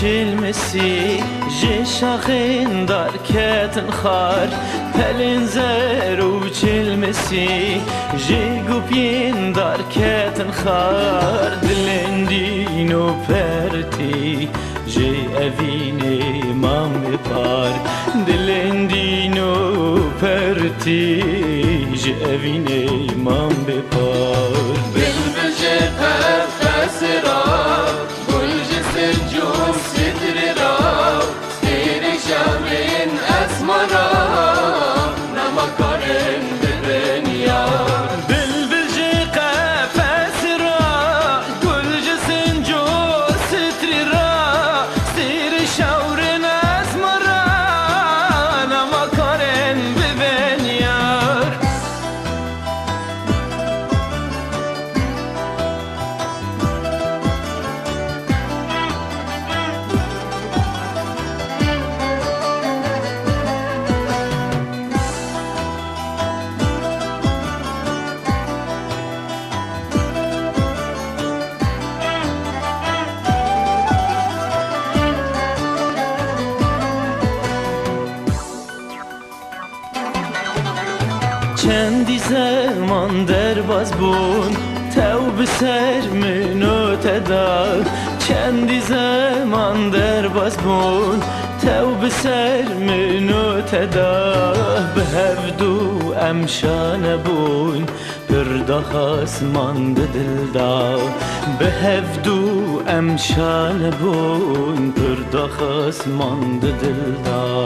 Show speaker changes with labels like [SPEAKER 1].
[SPEAKER 1] چلمسی جه شاخین دار کتن خار پلین زرو چلمسی جه گوپین دار کتن خار دلین دینو پرتی جه اوینه مام بپار دلین دینو پرتی جه اوینه مام بپار
[SPEAKER 2] بلبل جه پرخس را جون ستر را سیر شامین اسمارا نمکارن ببنیا
[SPEAKER 1] بلبل جه قفس را گل جسن جو ستر را سیر شورن اسمارا نمکارن ببنیا چندی زمان در باز بون تو به سر منو تدا چندی زمان در باز بون تو به سر منو تدا به هفدو امشان بون بردا خاص ماند دل دا به هفدو امشان بون بردا خاص ماند دل دا